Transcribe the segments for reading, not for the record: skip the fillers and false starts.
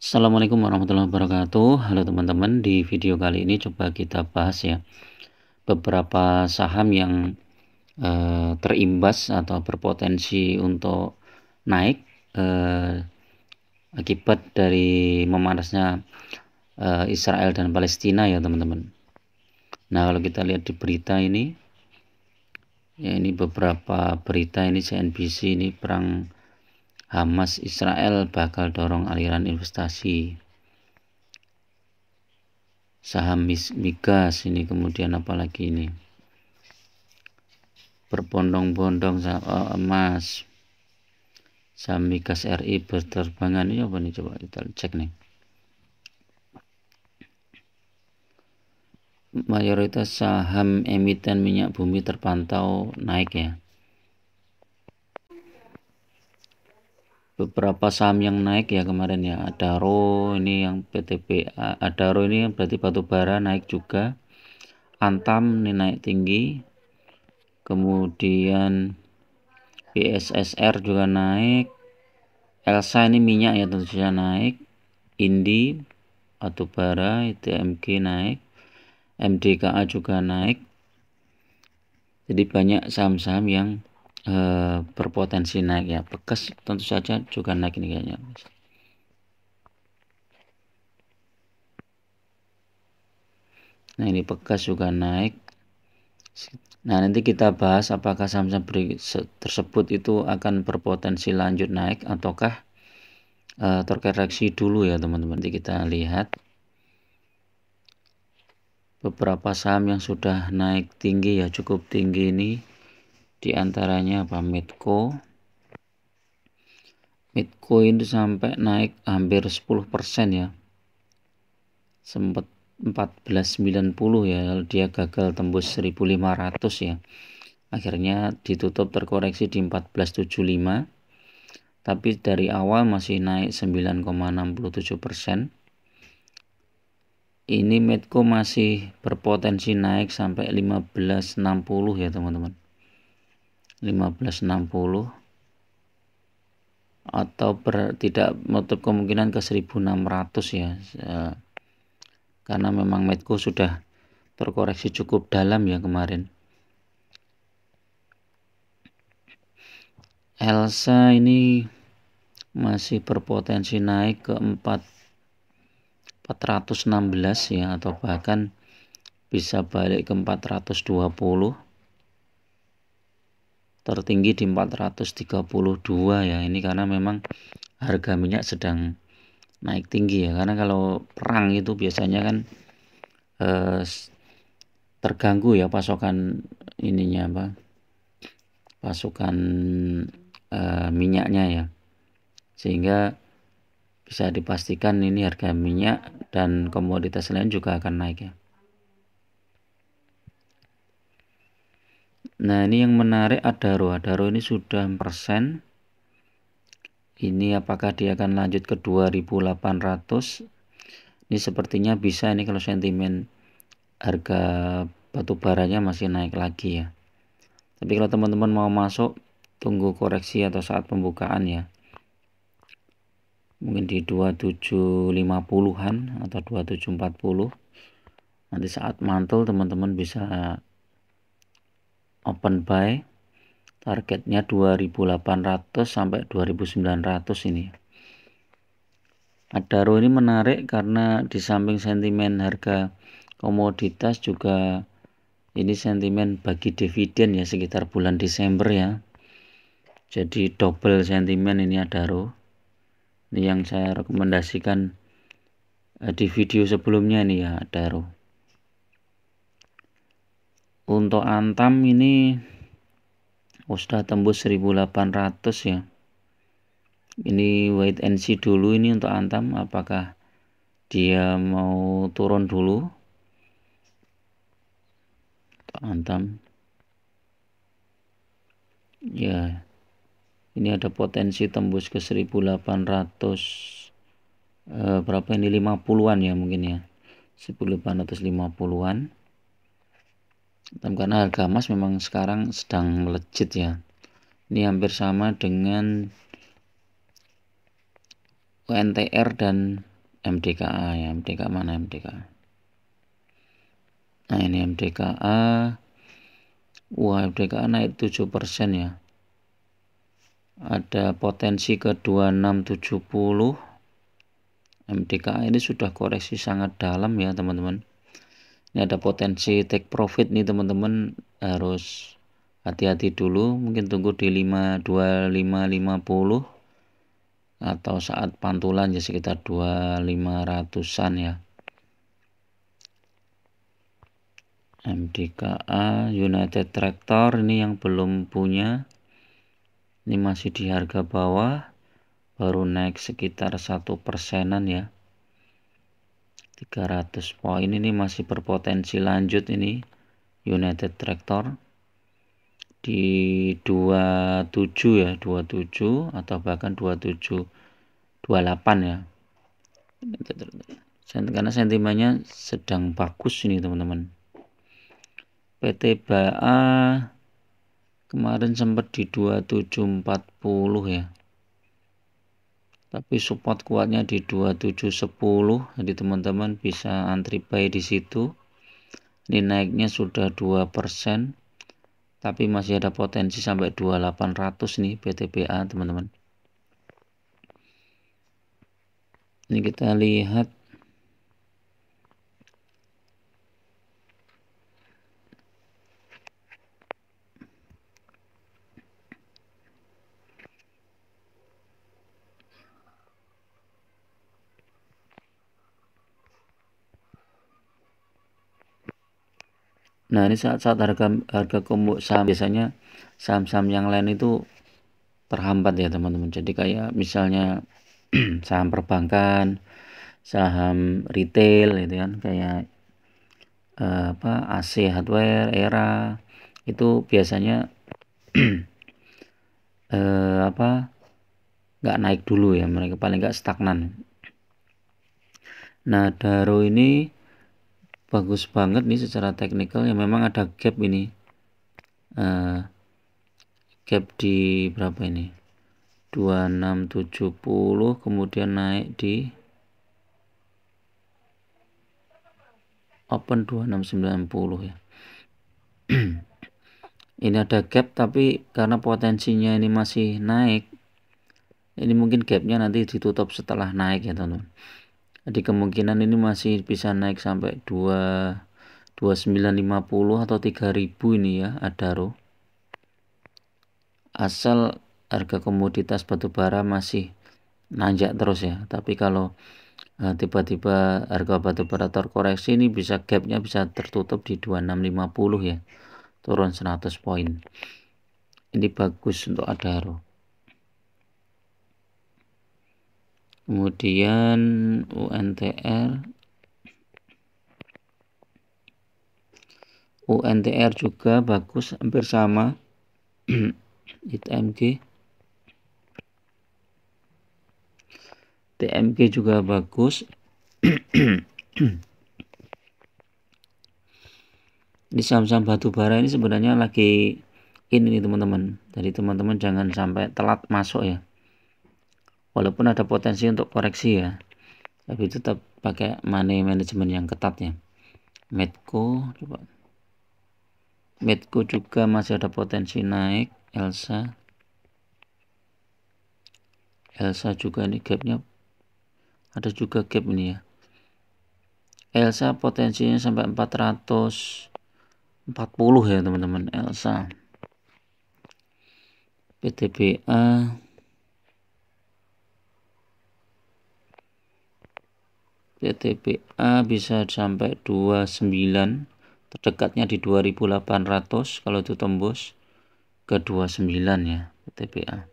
Assalamualaikum warahmatullahi wabarakatuh. Halo teman-teman, di video kali ini coba kita bahas ya beberapa saham yang terimbas atau berpotensi untuk naik akibat dari memanasnya Israel dan Palestina ya teman-teman. Nah, kalau kita lihat di berita ini ya, ini beberapa berita ini CNBC, ini perang Hamas Israel bakal dorong aliran investasi. Saham migas ini, kemudian apalagi ini, berbondong-bondong emas. Saham migas RI berterbangan, ini apa nih, coba kita cek nih. Mayoritas saham emiten minyak bumi terpantau naik ya. Beberapa saham yang naik ya kemarin ya, Adaro ini yang PTBA, Adaro ini yang berarti batu bara naik juga. Antam ini naik tinggi. Kemudian BSSR juga naik. Elsa ini minyak ya tentu saja naik. Indi batu bara, ITMG naik. MDKA juga naik. Jadi banyak saham-saham yang berpotensi naik ya. Bekas tentu saja juga naik ini kayaknya. Nah, ini Bekas juga naik. Nah, nanti kita bahas apakah saham-saham tersebut itu akan berpotensi lanjut naik ataukah terkoreksi dulu ya teman-teman. Nanti kita lihat beberapa saham yang sudah naik tinggi ya, cukup tinggi ini. Di antaranya apa? Medco ini sampai naik hampir 10% ya. Sempat 1490 ya, dia gagal tembus 1500 ya. Akhirnya ditutup terkoreksi di 1475. Tapi dari awal masih naik 9,67%. Ini Medco masih berpotensi naik sampai 1560 ya teman-teman. 1560 atau tidak menutup kemungkinan ke 1600 ya. Karena memang Medco sudah terkoreksi cukup dalam ya kemarin. Elsa ini masih berpotensi naik ke 416 ya, atau bahkan bisa balik ke 420. Tertinggi di 432 ya. Ini karena memang harga minyak sedang naik tinggi ya. Karena kalau perang itu biasanya kan terganggu ya pasokan ininya apa? Pasokan minyaknya ya. Sehingga bisa dipastikan ini harga minyak dan komoditas lain juga akan naik ya. Nah, ini yang menarik Adaro ini sudah persen. Ini apakah dia akan lanjut ke 2800? Ini sepertinya bisa ini kalau sentimen harga batu baranya masih naik lagi ya. Tapi kalau teman-teman mau masuk, tunggu koreksi atau saat pembukaan ya. Mungkin di 2750-an atau 2740. Nanti saat mantul teman-teman bisa open buy. Targetnya 2800 sampai 2900 ini. Adaro ini menarik karena di samping sentimen harga komoditas juga ini sentimen bagi dividen ya, sekitar bulan Desember ya. Jadi double sentimen ini Adaro. Ini yang saya rekomendasikan di video sebelumnya ini ya, Adaro. Untuk Antam ini sudah tembus 1800 ya. Ini wait and see dulu ini untuk Antam, apakah dia mau turun dulu. Untuk Antam ya, ini ada potensi tembus ke 1800 berapa ini, 50-an ya mungkin ya, 1850-an. Karena harga emas memang sekarang sedang melejit ya. Ini hampir sama dengan UNTR dan MDKA ya, MDKA mana MDKA? Nah ini MDKA, wah MDKA naik 7% ya, ada potensi ke 2670. MDKA ini sudah koreksi sangat dalam ya teman-teman. Ini ada potensi take profit nih teman-teman, harus hati-hati dulu, mungkin tunggu di 2550 atau saat pantulan ya sekitar 2500-an ya. MDKA United Tractor ini yang belum punya, ini masih di harga bawah, baru naik sekitar 1%-an ya, 300 poin. Ini masih berpotensi lanjut ini United Tractor di 27 ya, 27 atau bahkan 2728 ya, karena sentimennya sedang bagus ini teman-teman. PT BA kemarin sempat di 2740 ya, tapi support kuatnya di 2710, jadi teman-teman bisa antri buy di situ. Ini naiknya sudah 2%, tapi masih ada potensi sampai 2800 nih PT BA teman-teman. Ini kita lihat nah ini saat-saat harga saham, biasanya saham-saham yang lain itu terhambat ya teman-teman. Jadi kayak misalnya saham perbankan, saham retail gitu kan, kayak AC Hardware, Era, itu biasanya nggak naik dulu ya, mereka paling nggak stagnan. Nah Daro ini bagus banget nih secara teknikal ya, memang ada gap ini, gap di berapa ini, 2670, kemudian naik di open 2690 ya. Ini ada gap, tapi karena potensinya ini masih naik, ini mungkin gapnya nanti ditutup setelah naik ya teman-teman. Jadi kemungkinan ini masih bisa naik sampai 2950 atau 3000 ini ya Adaro, asal harga komoditas batubara masih nanjak terus ya. Tapi kalau tiba-tiba harga batubara terkoreksi, ini bisa gapnya bisa tertutup di 2650 ya, turun 100 poin. Ini bagus untuk Adaro. Kemudian UNTR juga bagus, hampir sama. TMG juga bagus. Di saham-saham batubara ini sebenarnya lagi ini teman-teman, jadi teman-teman jangan sampai telat masuk ya, walaupun ada potensi untuk koreksi ya, tapi tetap pakai money management yang ketat ya. Medco juga masih ada potensi naik. Elsa juga ini gapnya ada juga gap ini ya. Elsa potensinya sampai 440 ya teman-teman. Elsa. PTBA bisa sampai 29, terdekatnya di 2800 kalau itu tembus ke 29 ya PTBA.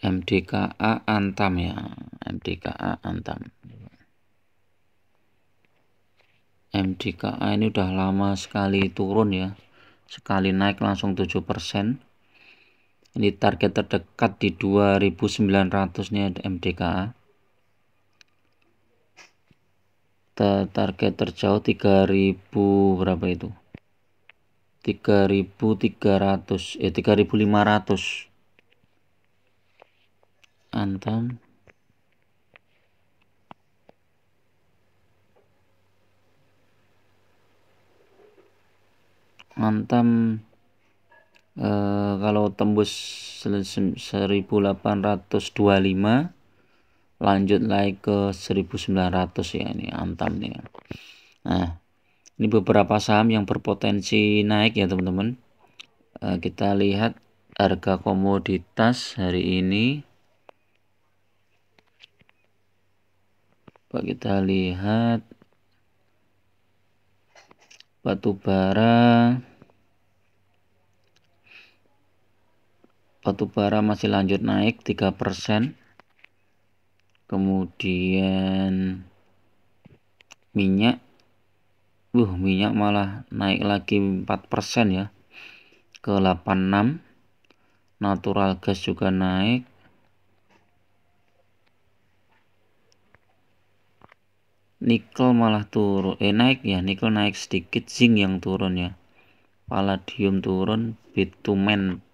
MDKA Antam ya, MDKA Antam. MDKA ini udah lama sekali turun ya, sekali naik langsung 7%. Ini target terdekat di 2900 nih ada MDKA. target terjauh 3000 berapa itu, 3300 3500. Antam kalau tembus 1825 lanjut naik ke 1900 ya, ini Antam nih. Nah, ini beberapa saham yang berpotensi naik ya teman-teman. Kita lihat harga komoditas hari ini. Kita lihat batu bara masih lanjut naik 3%. Kemudian minyak malah naik lagi 4% ya, ke 86. Natural gas juga naik. Nikel malah turun, naik ya, nikel naik sedikit, zinc yang turun ya, palladium turun, bitumen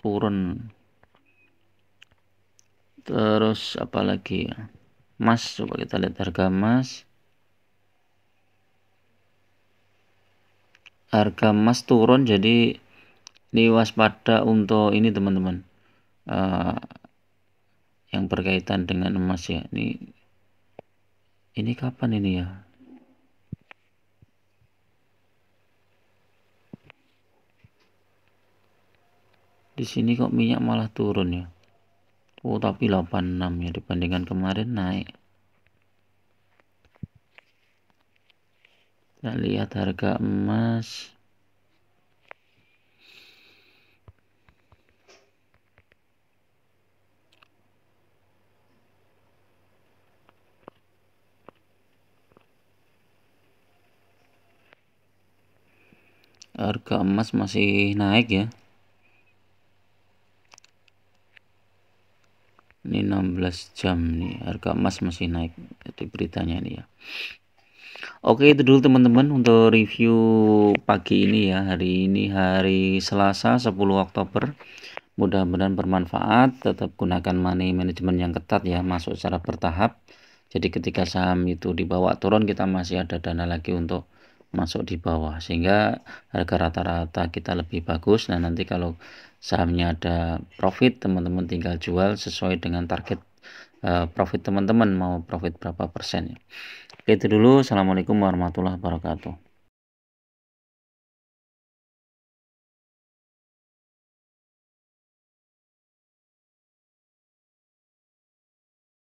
turun. Terus apalagi ya, emas, coba kita lihat harga emas. Harga emas turun, jadi diwaspada untuk ini teman-teman, yang berkaitan dengan emas ya. Ini kapan ini ya? Di sini kok minyak malah turun ya. Oh, tapi 86 ya, dibandingkan kemarin naik. Kita lihat harga emas. Harga emas masih naik ya. Ini 16 jam nih, harga emas masih naik. Jadi beritanya ini ya. Oke, itu dulu teman-teman untuk review pagi ini ya. Hari ini hari Selasa 10 Oktober. Mudah-mudahan bermanfaat. Tetap gunakan money management yang ketat ya, masuk secara bertahap. Jadi ketika saham itu dibawa turun, kita masih ada dana lagi untuk masuk di bawah, sehingga harga rata-rata kita lebih bagus. Nah, nanti kalau sahamnya ada profit, teman-teman tinggal jual sesuai dengan target profit teman-teman, mau profit berapa persen ya. Oke, itu dulu. Assalamualaikum warahmatullahi wabarakatuh.